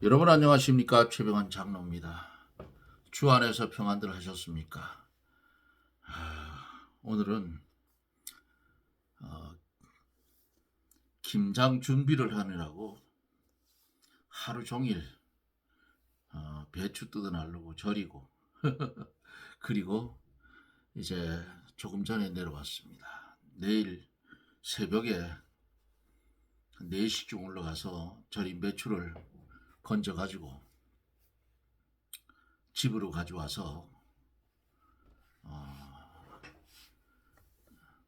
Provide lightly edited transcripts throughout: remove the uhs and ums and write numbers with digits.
여러분 안녕하십니까? 최병환 장로입니다. 주 안에서 평안들 하셨습니까? 오늘은 김장 준비를 하느라고 하루 종일 배추 뜯어내려고 절이고 그리고 이제 조금 전에 내려왔습니다. 내일 새벽에 4시쯤 올라가서 절인 배추를 건져가지고 집으로 가져와서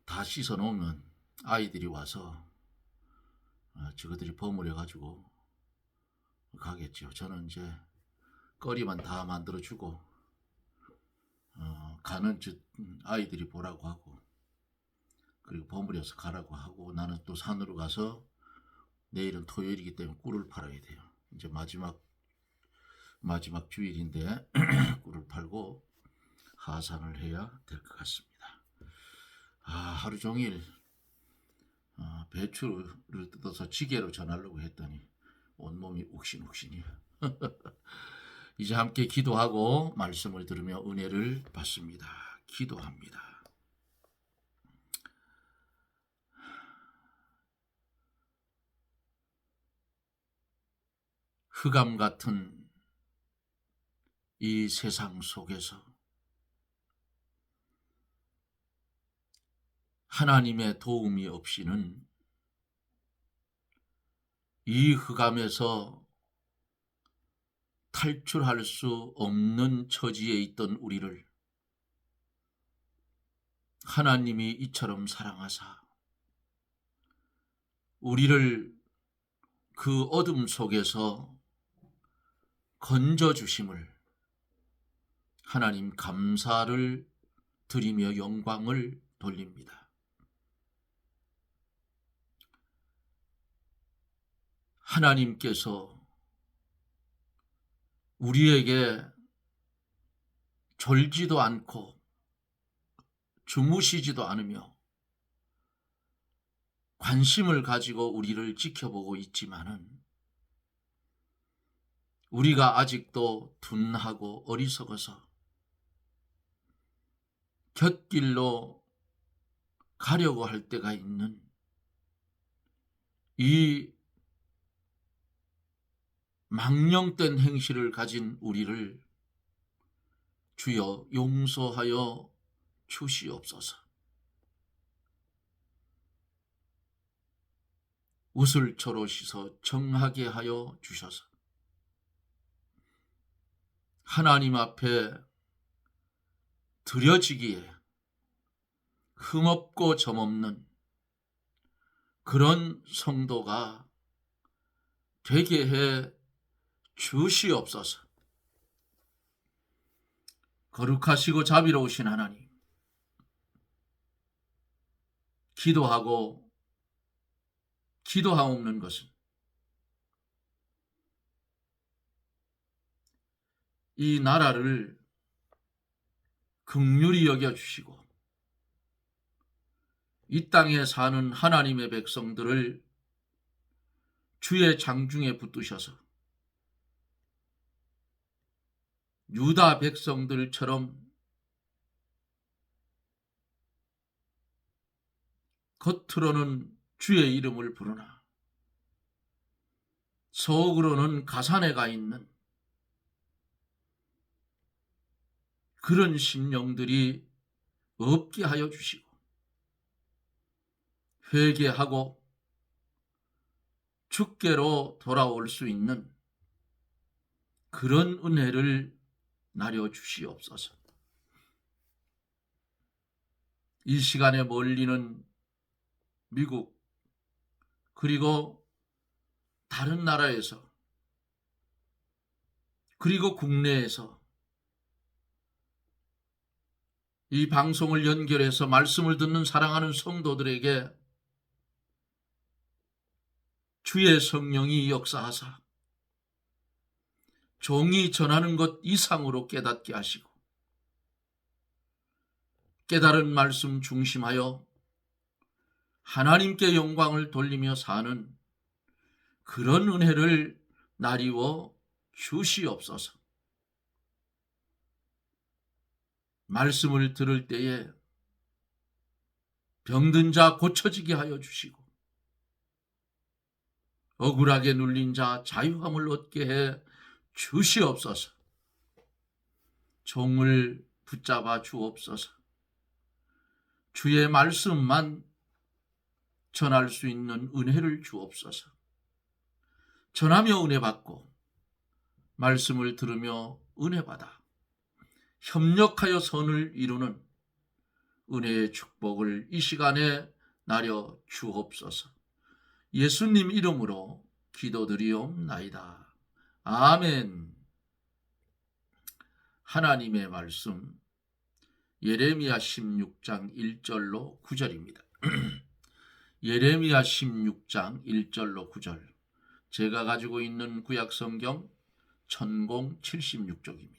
다 씻어 놓으면 아이들이 와서 저것들이 버무려 가지고 가겠죠. 저는 이제 거리만 다 만들어 주고 가는 아이들이 보라고 하고 그리고 버무려서 가라고 하고 나는 또 산으로 가서 내일은 토요일이기 때문에 꿀을 팔아야 돼요. 이제 마지막 주일인데 꿀을 팔고 하산을 해야 될 것 같습니다. 하루 종일 배추를 뜯어서 지게로 전하려고 했더니 온몸이 욱신욱신이야. 이제 함께 기도하고 말씀을 들으며 은혜를 받습니다. 기도합니다. 흑암 같은 이 세상 속에서 하나님의 도움이 없이는 이 흑암에서 탈출할 수 없는 처지에 있던 우리를 하나님이 이처럼 사랑하사 우리를 그 어둠 속에서 건져주심을 하나님 감사를 드리며 영광을 돌립니다. 하나님께서 우리에게 졸지도 않고 주무시지도 않으며 관심을 가지고 우리를 지켜보고 있지만은 우리가 아직도 둔하고 어리석어서 곁길로 가려고 할 때가 있는 이 망령된 행실을 가진 우리를 주여 용서하여 주시옵소서. 우슬초로 씻어 정하게 하여 주셔서 하나님 앞에 드려지기에 흠없고 점없는 그런 성도가 되게 해 주시옵소서. 거룩하시고 자비로우신 하나님, 기도하옵는 것은 이 나라를 긍휼히 여겨주시고 이 땅에 사는 하나님의 백성들을 주의 장중에 붙드셔서 유다 백성들처럼 겉으로는 주의 이름을 부르나 속으로는 가산에 가 있는 그런 심령들이 없게 하여 주시고 회개하고 주께로 돌아올 수 있는 그런 은혜를 나려 주시옵소서. 이 시간에 멀리는 미국 그리고 다른 나라에서 그리고 국내에서 이 방송을 연결해서 말씀을 듣는 사랑하는 성도들에게 주의 성령이 역사하사 종이 전하는 것 이상으로 깨닫게 하시고 깨달은 말씀 중심하여 하나님께 영광을 돌리며 사는 그런 은혜를 나리워 주시옵소서. 말씀을 들을 때에 병든 자 고쳐지게 하여 주시고 억울하게 눌린 자 자유함을 얻게 해 주시옵소서. 종을 붙잡아 주옵소서. 주의 말씀만 전할 수 있는 은혜를 주옵소서. 전하며 은혜 받고 말씀을 들으며 은혜 받아 협력하여 선을 이루는 은혜의 축복을 이 시간에 나려 주옵소서. 예수님 이름으로 기도드리옵나이다. 아멘. 하나님의 말씀 예레미야 16장 1절로 9절입니다. 예레미야 16장 1절로 9절. 제가 가지고 있는 구약성경 천공 76쪽입니다.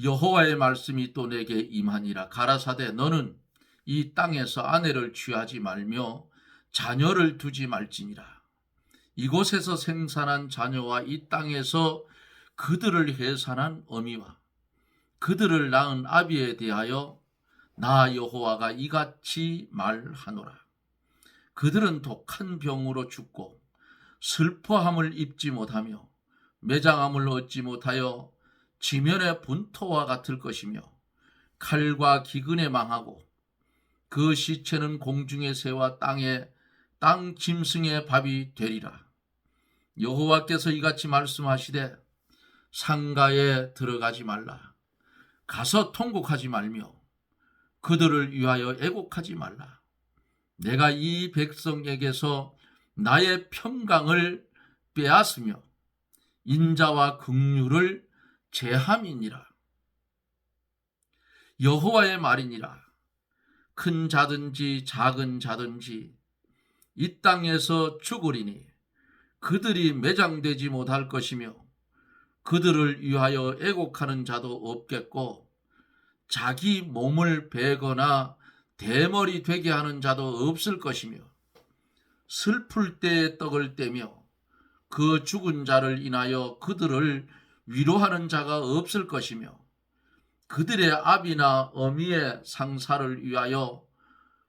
여호와의 말씀이 또 내게 임하니라. 가라사대 너는 이 땅에서 아내를 취하지 말며 자녀를 두지 말지니라. 이곳에서 생산한 자녀와 이 땅에서 그들을 해산한 어미와 그들을 낳은 아비에 대하여 나 여호와가 이같이 말하노라. 그들은 독한 병으로 죽고 슬퍼함을 입지 못하며 매장함을 얻지 못하여 지면의 분토와 같을 것이며 칼과 기근에 망하고 그 시체는 공중의 새와 땅 짐승의 밥이 되리라. 여호와께서 이같이 말씀하시되 상가에 들어가지 말라. 가서 통곡하지 말며 그들을 위하여 애곡하지 말라. 내가 이 백성에게서 나의 평강을 빼앗으며 인자와 긍휼을 제함이니라. 여호와의 말이니라. 큰 자든지 작은 자든지 이 땅에서 죽으리니 그들이 매장되지 못할 것이며 그들을 위하여 애곡하는 자도 없겠고 자기 몸을 베거나 대머리 되게 하는 자도 없을 것이며 슬플 때에 떡을 떼며 그 죽은 자를 인하여 그들을 위로하는 자가 없을 것이며 그들의 아비나 어미의 상사를 위하여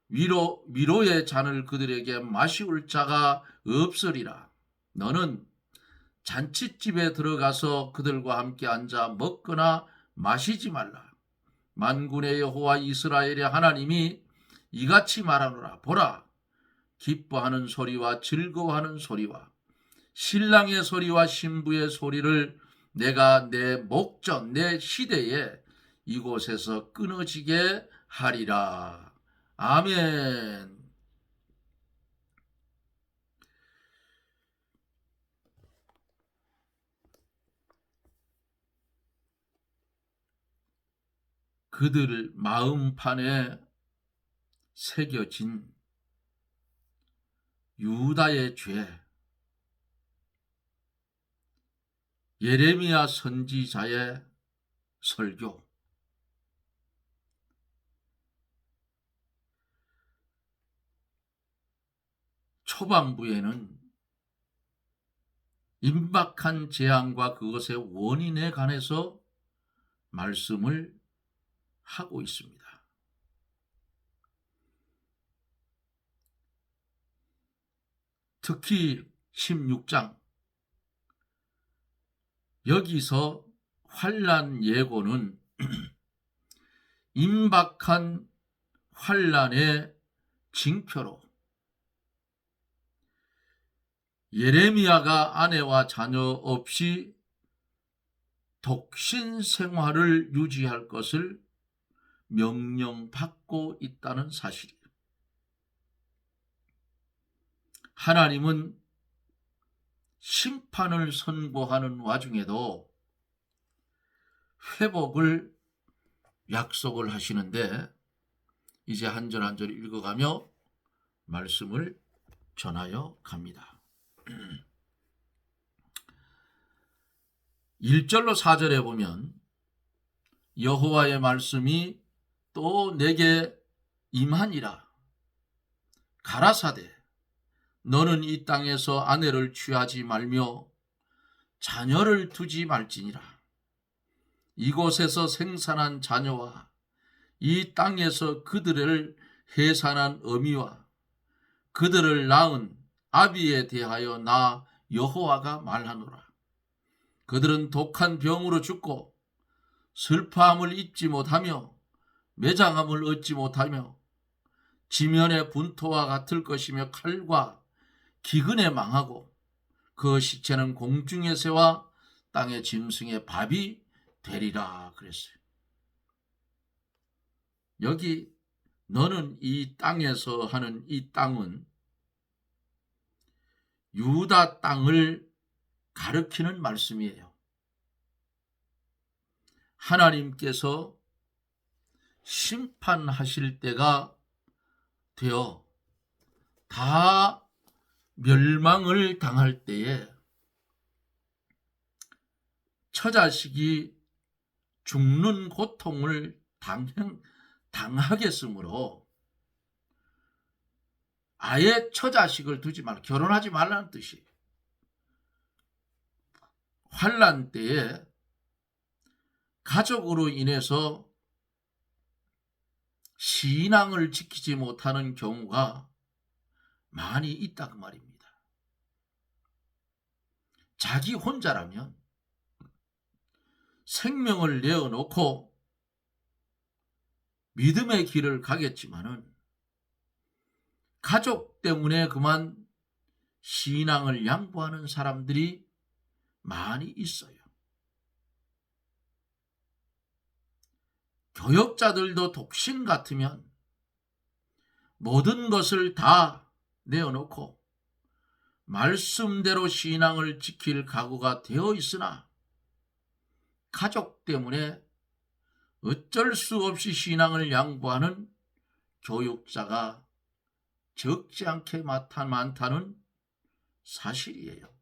위로의 잔을 그들에게 마시울 자가 없으리라. 너는 잔치집에 들어가서 그들과 함께 앉아 먹거나 마시지 말라. 만군의 여호와 이스라엘의 하나님이 이같이 말하노라. 보라, 기뻐하는 소리와 즐거워하는 소리와 신랑의 소리와 신부의 소리를 내가 내 목전 내 시대에 이곳에서 끊어지게 하리라. 아멘. 그들 마음판에 새겨진 유다의 죄, 예레미야 선지자의 설교, 초반부에는 임박한 재앙과 그것의 원인에 관해서 말씀을 하고 있습니다. 특히 16장 여기서 환난 예고는 임박한 환난의 징표로 예레미야가 아내와 자녀 없이 독신 생활을 유지할 것을 명령받고 있다는 사실이에요. 하나님은 심판을 선고하는 와중에도 회복을 약속을 하시는데 이제 한 절 한 절 읽어가며 말씀을 전하여 갑니다. 1절로 4절에 보면 여호와의 말씀이 또 내게 임하니라. 가라사대 너는 이 땅에서 아내를 취하지 말며 자녀를 두지 말지니라. 이곳에서 생산한 자녀와 이 땅에서 그들을 해산한 어미와 그들을 낳은 아비에 대하여 나 여호와가 말하노라. 그들은 독한 병으로 죽고 슬퍼함을 잊지 못하며 매장함을 얻지 못하며 지면의 분토와 같을 것이며 칼과 기근에 망하고 그 시체는 공중의 새와 땅의 짐승의 밥이 되리라 그랬어요. 여기 너는 이 땅에서 하는 이 땅은 유다 땅을 가리키는 말씀이에요. 하나님께서 심판하실 때가 되어 다 멸망을 당할 때에 처자식이 죽는 고통을 당하겠으므로 아예 처자식을 두지 말라, 결혼하지 말라는 뜻이에요. 환난 때에 가족으로 인해서 신앙을 지키지 못하는 경우가 많이 있다 그 말입니다. 자기 혼자라면 생명을 내어놓고 믿음의 길을 가겠지만은 가족 때문에 그만 신앙을 양보하는 사람들이 많이 있어요. 교역자들도 독신 같으면 모든 것을 다 내어놓고 말씀대로 신앙을 지킬 각오가 되어 있으나 가족 때문에 어쩔 수 없이 신앙을 양보하는 교육자가 적지 않게 많다는 사실이에요.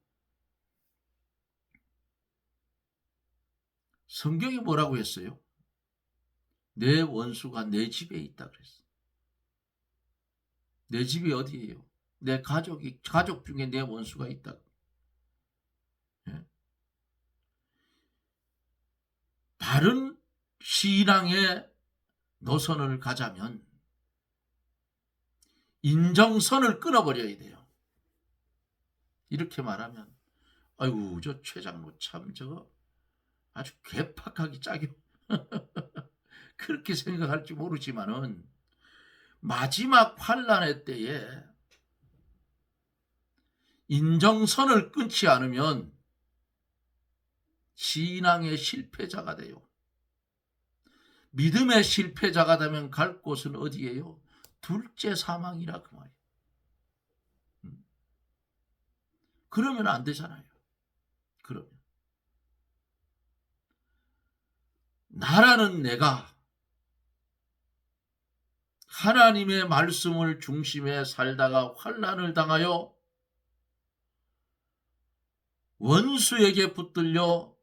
성경이 뭐라고 했어요? 내 원수가 내 집에 있다 그랬어. 내 집이 어디예요? 내 가족 중에 내 원수가 있다. 예? 바른 신앙의 노선을 가자면 인정선을 끊어버려야 돼요. 이렇게 말하면 아이고 저 최장로 참 저거 아주 괴팍하기 짝이 그렇게 생각할지 모르지만은 마지막 환난의 때에 인정선을 끊지 않으면 신앙의 실패자가 돼요. 믿음의 실패자가 되면 갈 곳은 어디예요? 둘째 사망이라 그 말이에요. 그러면 안 되잖아요. 그러면 나라는 내가 하나님의 말씀을 중심에 살다가 환난을 당하여 원수에게 붙들려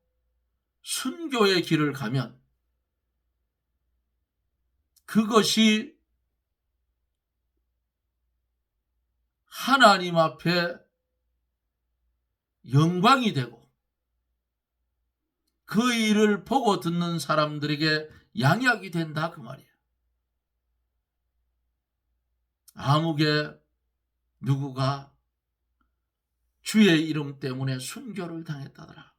순교의 길을 가면 그것이 하나님 앞에 영광이 되고 그 일을 보고 듣는 사람들에게 양약이 된다 그 말이에요. 아무개 누구가 주의 이름 때문에 순교를 당했다더라.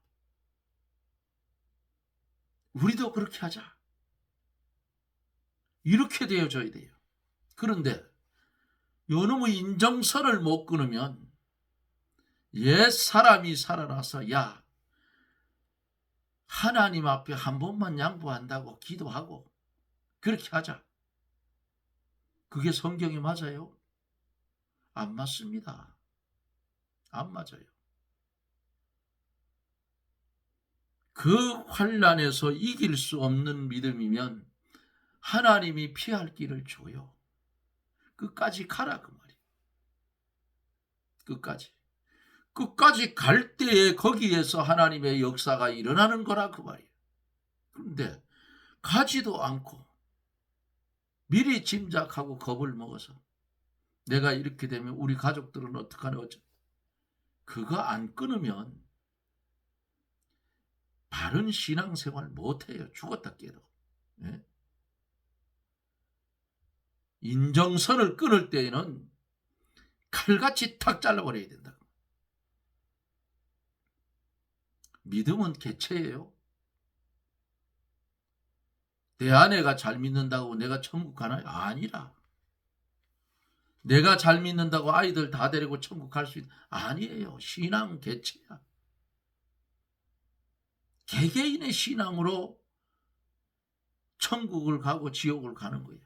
우리도 그렇게 하자. 이렇게 되어져야 돼요. 그런데 요놈의 인정선을 못 끊으면 옛 사람이 살아나서 야 하나님 앞에 한 번만 양보한다고 기도하고 그렇게 하자. 그게 성경이 맞아요? 안 맞습니다. 안 맞아요. 그 환난에서 이길 수 없는 믿음이면 하나님이 피할 길을 줘요. 끝까지 가라 그 말이에요. 끝까지 갈 때에 거기에서 하나님의 역사가 일어나는 거라 그 말이에요. 그런데 가지도 않고 미리 짐작하고 겁을 먹어서 내가 이렇게 되면 우리 가족들은 어떡하나 어쩌. 그거 안 끊으면 바른 신앙생활 못해요. 죽었다 깨도. 예? 인정선을 끊을 때에는 칼같이 탁 잘라버려야 된다. 믿음은 개체예요. 내 아내가 잘 믿는다고 내가 천국 가나요? 아니라. 내가 잘 믿는다고 아이들 다 데리고 천국 갈 수 아니에요. 신앙 개체야. 개개인의 신앙으로 천국을 가고 지옥을 가는 거예요.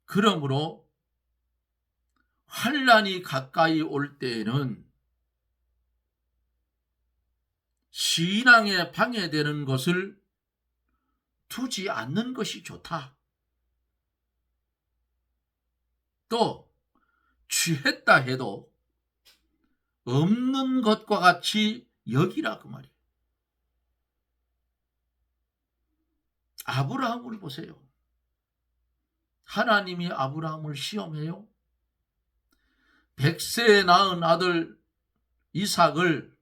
그러므로 환난이 가까이 올 때에는 신앙에 방해되는 것을 두지 않는 것이 좋다. 또 취했다 해도 없는 것과 같이 여기라 그 말이에요. 아브라함을 보세요. 하나님이 아브라함을 시험해요. 100세에 낳은 아들 이삭을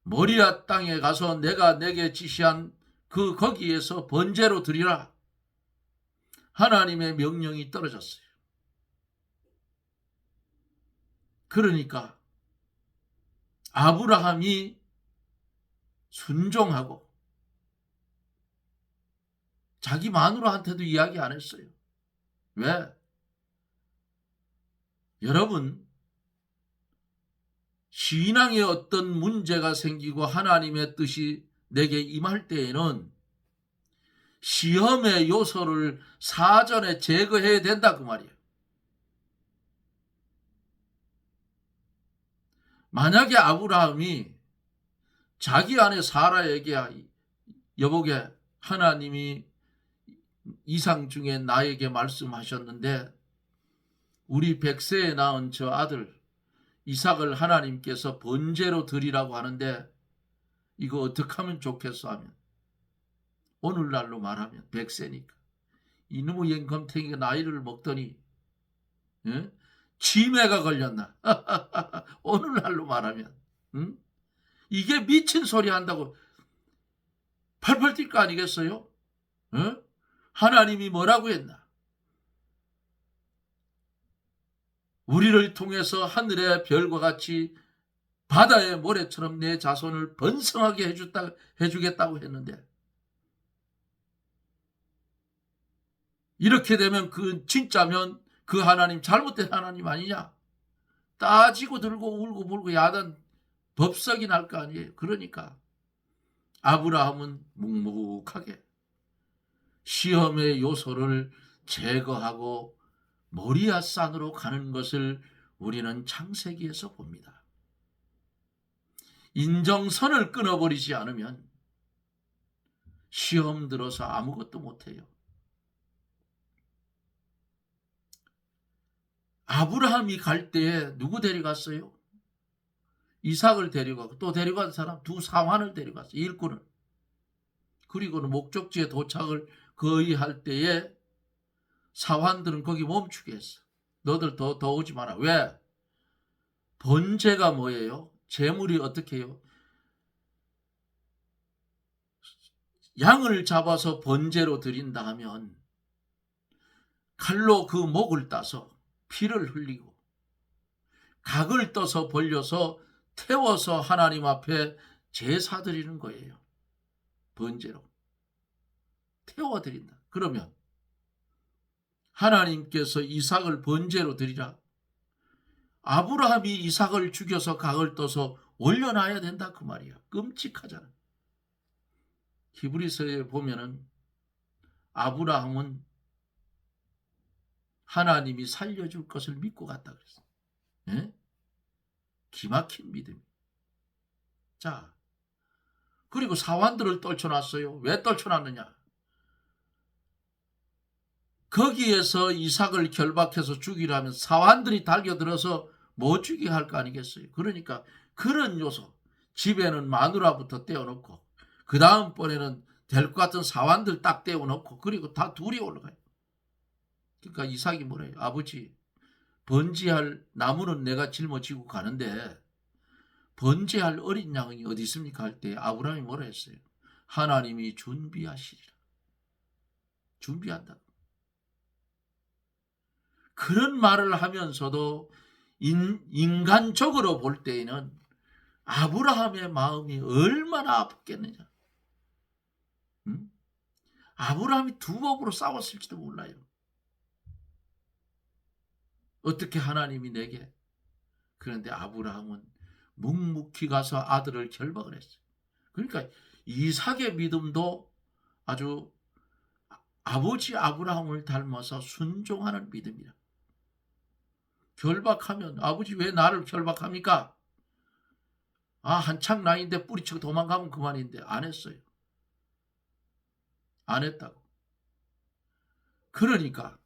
모리아 땅에 가서 내가 내게 지시한 그 거기에서 번제로 드리라. 하나님의 명령이 떨어졌어요. 그러니까 아브라함이 순종하고 자기 마누라한테도 이야기 안 했어요. 왜? 여러분, 신앙에 어떤 문제가 생기고 하나님의 뜻이 내게 임할 때에는 시험의 요소를 사전에 제거해야 된다 그 말이에요. 만약에 아브라함이 자기 아내 사라에게 여보게 하나님이 이상 중에 나에게 말씀하셨는데 우리 100세에 낳은 저 아들 이삭을 하나님께서 번제로 드리라고 하는데 이거 어떻게 하면 좋겠어 하면 오늘날로 말하면 100세니까 이놈의 영검탱이가 나이를 먹더니 치매가 걸렸나 오늘날로 말하면 이게 미친 소리 한다고 팔팔 뛸 거 아니겠어요? 하나님이 뭐라고 했나? 우리를 통해서 하늘의 별과 같이 바다의 모래처럼 내 자손을 번성하게 해주겠다고 했는데 이렇게 되면 그 진짜면 그 하나님 잘못된 하나님 아니냐? 따지고 들고 울고 불고 야단 법석이 날 거 아니에요. 그러니까 아브라함은 묵묵하게 시험의 요소를 제거하고 모리아 산으로 가는 것을 우리는 창세기에서 봅니다. 인정선을 끊어버리지 않으면 시험 들어서 아무것도 못해요. 아브라함이 갈 때에 누구 데려갔어요? 이삭을 데려가고 또 데려간 사람 두 사환을 데려갔어요. 일꾼을. 그리고는 목적지에 도착을 거의 할 때에 사환들은 거기 멈추게 했어. 너들 더 오지 마라. 왜? 번제가 뭐예요? 제물이 어떻게 해요? 양을 잡아서 번제로 드린다 하면 칼로 그 목을 따서 피를 흘리고 각을 떠서 벌려서 태워서 하나님 앞에 제사 드리는 거예요. 번제로 태워드린다. 그러면 하나님께서 이삭을 번제로 드리라. 아브라함이 이삭을 죽여서 각을 떠서 올려놔야 된다 그 말이야. 끔찍하잖아. 히브리서에 보면은 아브라함은 하나님이 살려줄 것을 믿고 갔다 그랬어. 예? 기막힌 믿음. 자, 그리고 사환들을 떨쳐놨어요. 왜 떨쳐놨느냐? 거기에서 이삭을 결박해서 죽이라면 사환들이 달겨들어서 못 죽이게 할 거 아니겠어요. 그러니까 그런 요소, 집에는 마누라부터 떼어놓고 그 다음번에는 될 것 같은 사환들 딱 떼어놓고 그리고 다 둘이 올라가요. 그러니까 이삭이 뭐래요? 아버지, 번제할 나무는 내가 짊어지고 가는데 번제할 어린 양이 어디 있습니까? 할 때 아브라함이 뭐라 했어요? 하나님이 준비하시리라. 준비한다. 그런 말을 하면서도 인간적으로 볼 때에는 아브라함의 마음이 얼마나 아팠겠느냐. 응? 아브라함이 두 법으로 싸웠을지도 몰라요. 어떻게 하나님이 내게. 그런데 아브라함은 묵묵히 가서 아들을 결박을 했어요. 그러니까 이삭의 믿음도 아주 아버지 아브라함을 닮아서 순종하는 믿음이라. 결박하면 아버지 왜 나를 결박합니까? 한창 나이인데 뿌리치고 도망가면 그만인데 안 했어요. 안 했다고. 그러니까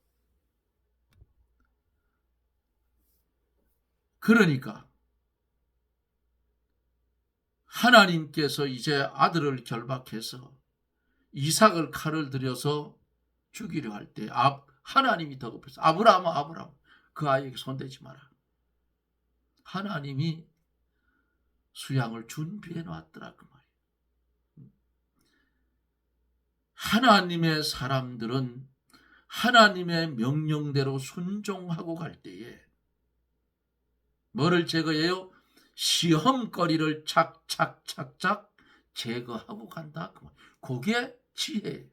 하나님께서 이제 아들을 결박해서 이삭을 칼을 들여서 죽이려 할 때 하나님이 더 급해서 아브라함 그 아이에게 손대지 마라. 하나님이 수양을 준비해 놨더라 그 말이에요. 하나님의 사람들은 하나님의 명령대로 순종하고 갈 때에 뭐를 제거해요? 시험거리를 착착착착 제거하고 간다. 그게 지혜예요.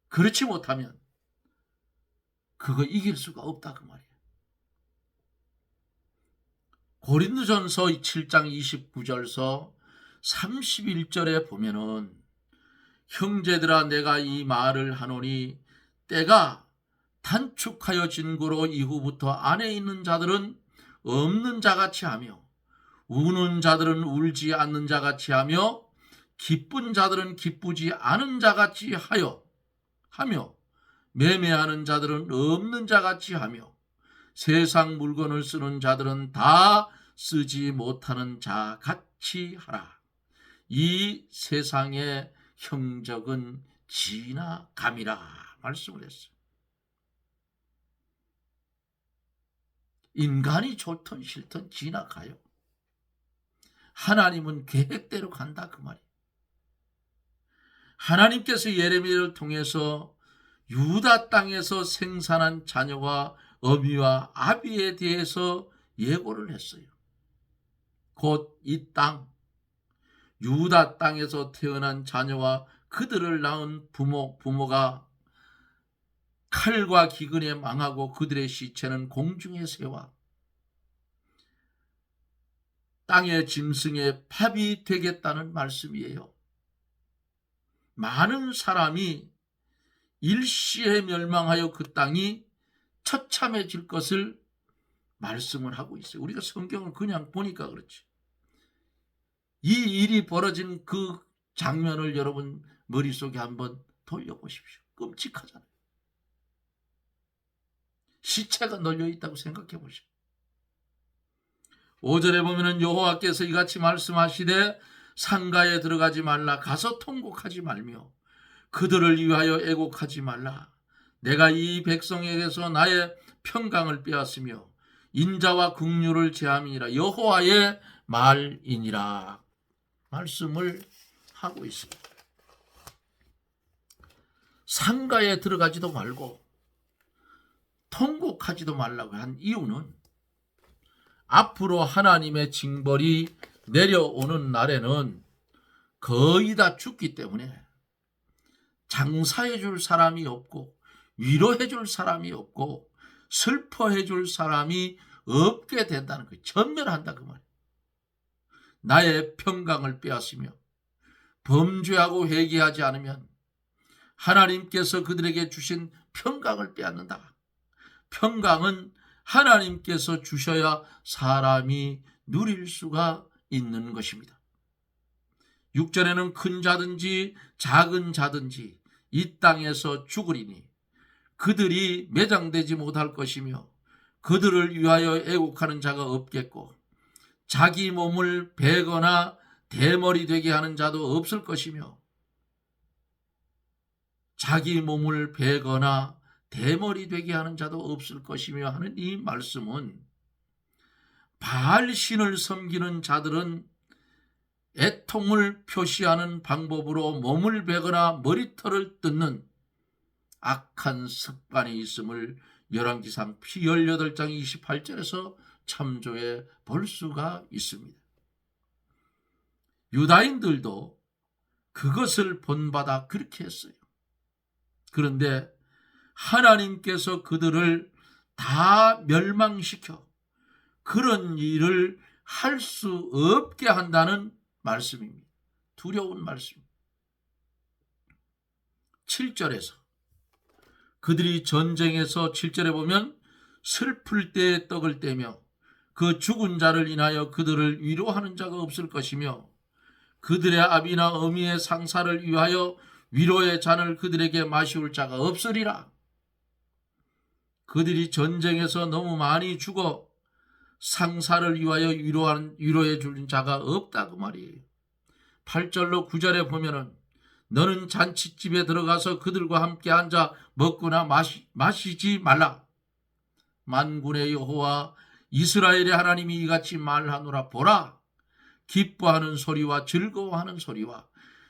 그렇지 못하면 그거 이길 수가 없다 그 말이에요. 고린도전서 7장 29절서 31절에 보면은 형제들아 내가 이 말을 하노니 때가 단축하여진 고로 이후부터 안에 있는 자들은 없는 자같이 하며 우는 자들은 울지 않는 자같이 하며 기쁜 자들은 기쁘지 않은 자같이 하며 매매하는 자들은 없는 자같이 하며 세상 물건을 쓰는 자들은 다 쓰지 못하는 자같이 하라. 이 세상의 형적은 지나감이라 말씀을 했어요. 인간이 좋든 싫든 지나가요. 하나님은 계획대로 간다 그 말이에요. 하나님께서 예레미야를 통해서 유다 땅에서 생산한 자녀와 어미와 아비에 대해서 예고를 했어요. 곧 이 땅, 유다 땅에서 태어난 자녀와 그들을 낳은 부모가 칼과 기근에 망하고 그들의 시체는 공중에 새와 땅의 짐승의 팝이 되겠다는 말씀이에요. 많은 사람이 일시에 멸망하여 그 땅이 처참해질 것을 말씀을 하고 있어요. 우리가 성경을 그냥 보니까 그렇지. 이 일이 벌어진 그 장면을 여러분 머릿속에 한번 돌려보십시오. 끔찍하잖아요. 시체가 널려있다고 생각해 보십시오. 5절에 보면은 여호와께서 이같이 말씀하시되 상가에 들어가지 말라. 가서 통곡하지 말며 그들을 위하여 애곡하지 말라. 내가 이 백성에게서 나의 평강을 빼앗으며 인자와 긍휼을 제함이니라. 여호와의 말이니라. 말씀을 하고 있습니다. 상가에 들어가지도 말고 통곡하지도 말라고 한 이유는 앞으로 하나님의 징벌이 내려오는 날에는 거의 다 죽기 때문에 장사해 줄 사람이 없고 위로해 줄 사람이 없고 슬퍼해 줄 사람이 없게 된다는 거예요. 전멸한다 그 말이에요. 나의 평강을 빼앗으며 범죄하고 회개하지 않으면 하나님께서 그들에게 주신 평강을 빼앗는다. 평강은 하나님께서 주셔야 사람이 누릴 수가 있는 것입니다. 6절에는 큰 자든지 작은 자든지 이 땅에서 죽으리니 그들이 매장되지 못할 것이며 그들을 위하여 애곡하는 자가 없겠고 자기 몸을 베거나 대머리 되게 하는 자도 없을 것이며 자기 몸을 베거나 대머리 되게 하는 자도 없을 것이며 하는 이 말씀은 바알신을 섬기는 자들은 애통을 표시하는 방법으로 몸을 베거나 머리털을 뜯는 악한 습관이 있음을 열왕기상 18장 28절에서 참조해 볼 수가 있습니다. 유다인들도 그것을 본받아 그렇게 했어요. 그런데 하나님께서 그들을 다 멸망시켜 그런 일을 할 수 없게 한다는 말씀입니다. 두려운 말씀. 7절에서 그들이 전쟁에서 7절에 보면 슬플 때에 떡을 떼며 그 죽은 자를 인하여 그들을 위로하는 자가 없을 것이며 그들의 아비나 어미의 상사를 위하여 위로의 잔을 그들에게 마시울 자가 없으리라. 그들이 전쟁에서 너무 많이 죽어 상사를 위하여 위로해 주는 자가 없다 그 말이에요. 8절로 9절에 보면은 너는 잔치집에 들어가서 그들과 함께 앉아 먹거나 마시지 말라. 만군의 여호와 이스라엘의 하나님이 이같이 말하노라. 보라, 기뻐하는 소리와 즐거워하는 소리와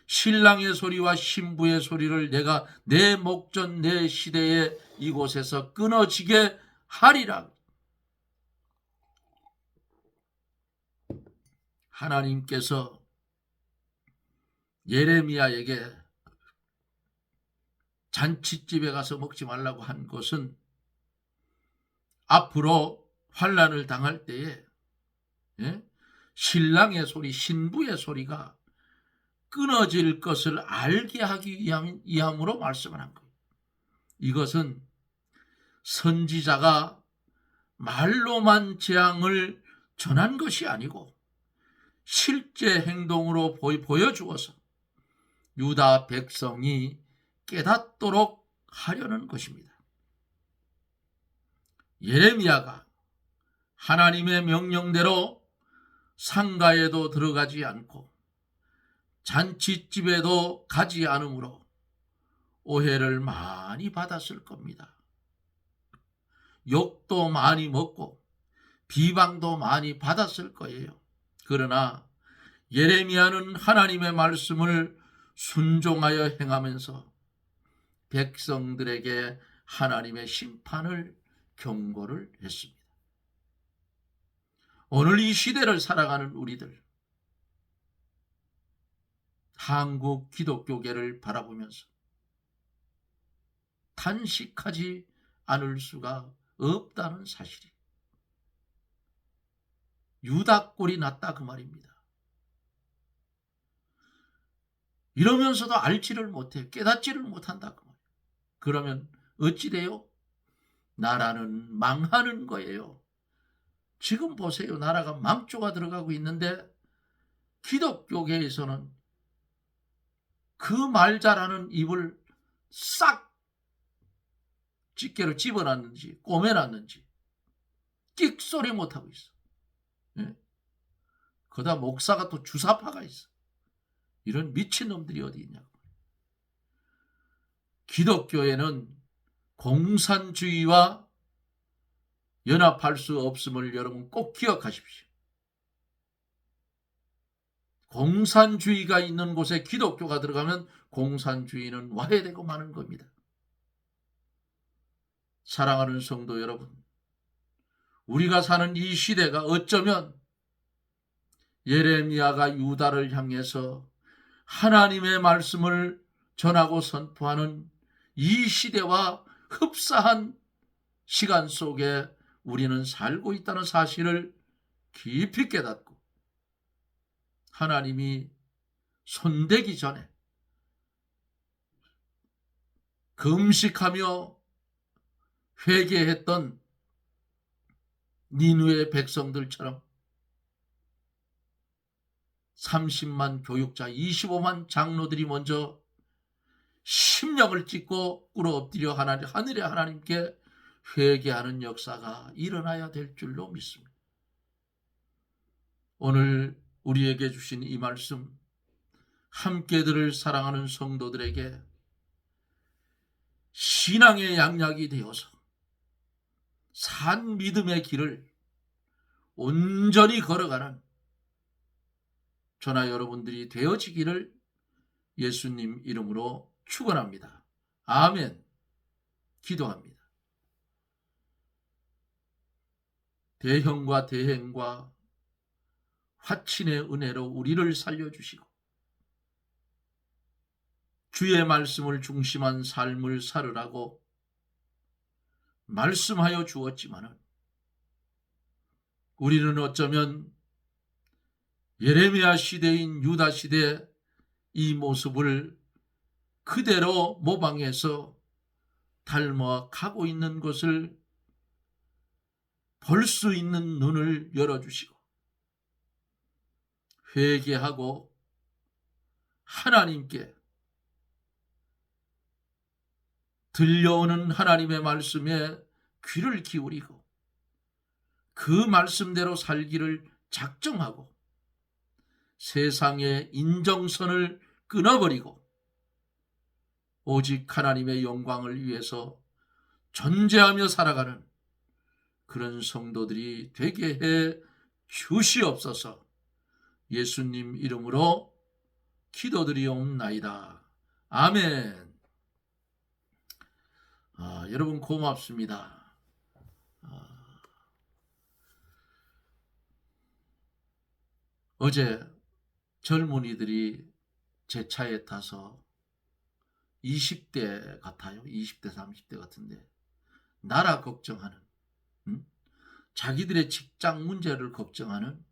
신랑의 소리와 신부의 소리를 내가 내 목전 내 시대에 이곳에서 끊어지게 하리라. 하나님께서 예레미야에게 잔치집에 가서 먹지 말라고 한 것은 앞으로 환난을 당할 때에 신랑의 소리, 신부의 소리가 끊어질 것을 알게 하기 위함으로 말씀을 한 거예요. 이것은 선지자가 말로만 재앙을 전한 것이 아니고 실제 행동으로 보여주어서 유다 백성이 깨닫도록 하려는 것입니다. 예레미야가 하나님의 명령대로 상가에도 들어가지 않고 잔치집에도 가지 않으므로 오해를 많이 받았을 겁니다. 욕도 많이 먹고 비방도 많이 받았을 거예요. 그러나 예레미야는 하나님의 말씀을 순종하여 행하면서 백성들에게 하나님의 심판을 경고를 했습니다. 오늘 이 시대를 살아가는 우리들, 한국 기독교계를 바라보면서 탄식하지 않을 수가 없다는 사실이 유다꼴이 났다 그 말입니다. 이러면서도 알지를 못해, 깨닫지를 못한다 그 말이에요. 그러면 어찌 돼요? 나라는 망하는 거예요. 지금 보세요. 나라가 망조가 들어가고 있는데 기독교계에서는 그 말 잘하는 입을 싹 집게로 집어놨는지 꼬매놨는지 끽소리 못하고 있어. 거기다 목사가 또 주사파가 있어. 이런 미친놈들이 어디 있냐고. 기독교에는 공산주의와 연합할 수 없음을 여러분 꼭 기억하십시오. 공산주의가 있는 곳에 기독교가 들어가면 공산주의는 와해되고 마는 겁니다. 사랑하는 성도 여러분, 우리가 사는 이 시대가 어쩌면 예레미야가 유다를 향해서 하나님의 말씀을 전하고 선포하는 이 시대와 흡사한 시간 속에 우리는 살고 있다는 사실을 깊이 깨닫고 하나님이 손대기 전에 금식하며 회개했던 니느웨 백성들처럼 30만 교육자, 25만 장로들이 먼저 심령을 찢고 꿇어 엎드려 하늘의 하나님께 회개하는 역사가 일어나야 될 줄로 믿습니다. 오늘 우리에게 주신 이 말씀 함께 들을 사랑하는 성도들에게 신앙의 양약이 되어서 산 믿음의 길을 온전히 걸어가는 저나 여러분들이 되어지기를 예수님 이름으로 축원합니다. 아멘. 기도합니다. 대형과 대행과 화친의 은혜로 우리를 살려주시고 주의 말씀을 중심한 삶을 살으라고 말씀하여 주었지만은 우리는 어쩌면 예레미야 시대인 유다 시대 이 모습을 그대로 모방해서 닮아가고 있는 것을 볼 수 있는 눈을 열어주시고 회개하고 하나님께 들려오는 하나님의 말씀에 귀를 기울이고 그 말씀대로 살기를 작정하고 세상의 인정선을 끊어버리고 오직 하나님의 영광을 위해서 존재하며 살아가는 그런 성도들이 되게 해 주시옵소서. 예수님 이름으로 기도드리옵나이다. 아멘. 여러분 고맙습니다. 어제 젊은이들이 제 차에 타서 20대 같아요. 20대 30대 같은데 나라 걱정하는 자기들의 직장 문제를 걱정하는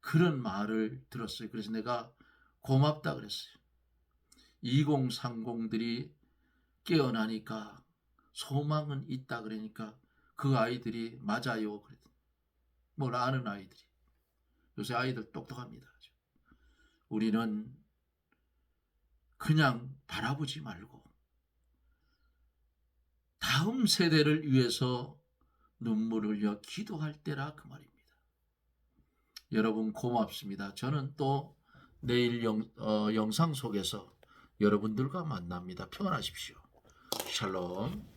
그런 말을 들었어요. 그래서 내가 고맙다 그랬어요. 2030들이 깨어나니까 소망은 있다 그러니까 그 아이들이 맞아요 그랬더니 뭘 아는 아이들이. 요새 아이들 똑똑합니다. 우리는 그냥 바라보지 말고 다음 세대를 위해서 눈물을 흘려 기도할 때라 그 말입니다. 여러분 고맙습니다. 저는 또 내일 영상 속에서 여러분들과 만납니다. 평안하십시오. 샬롬.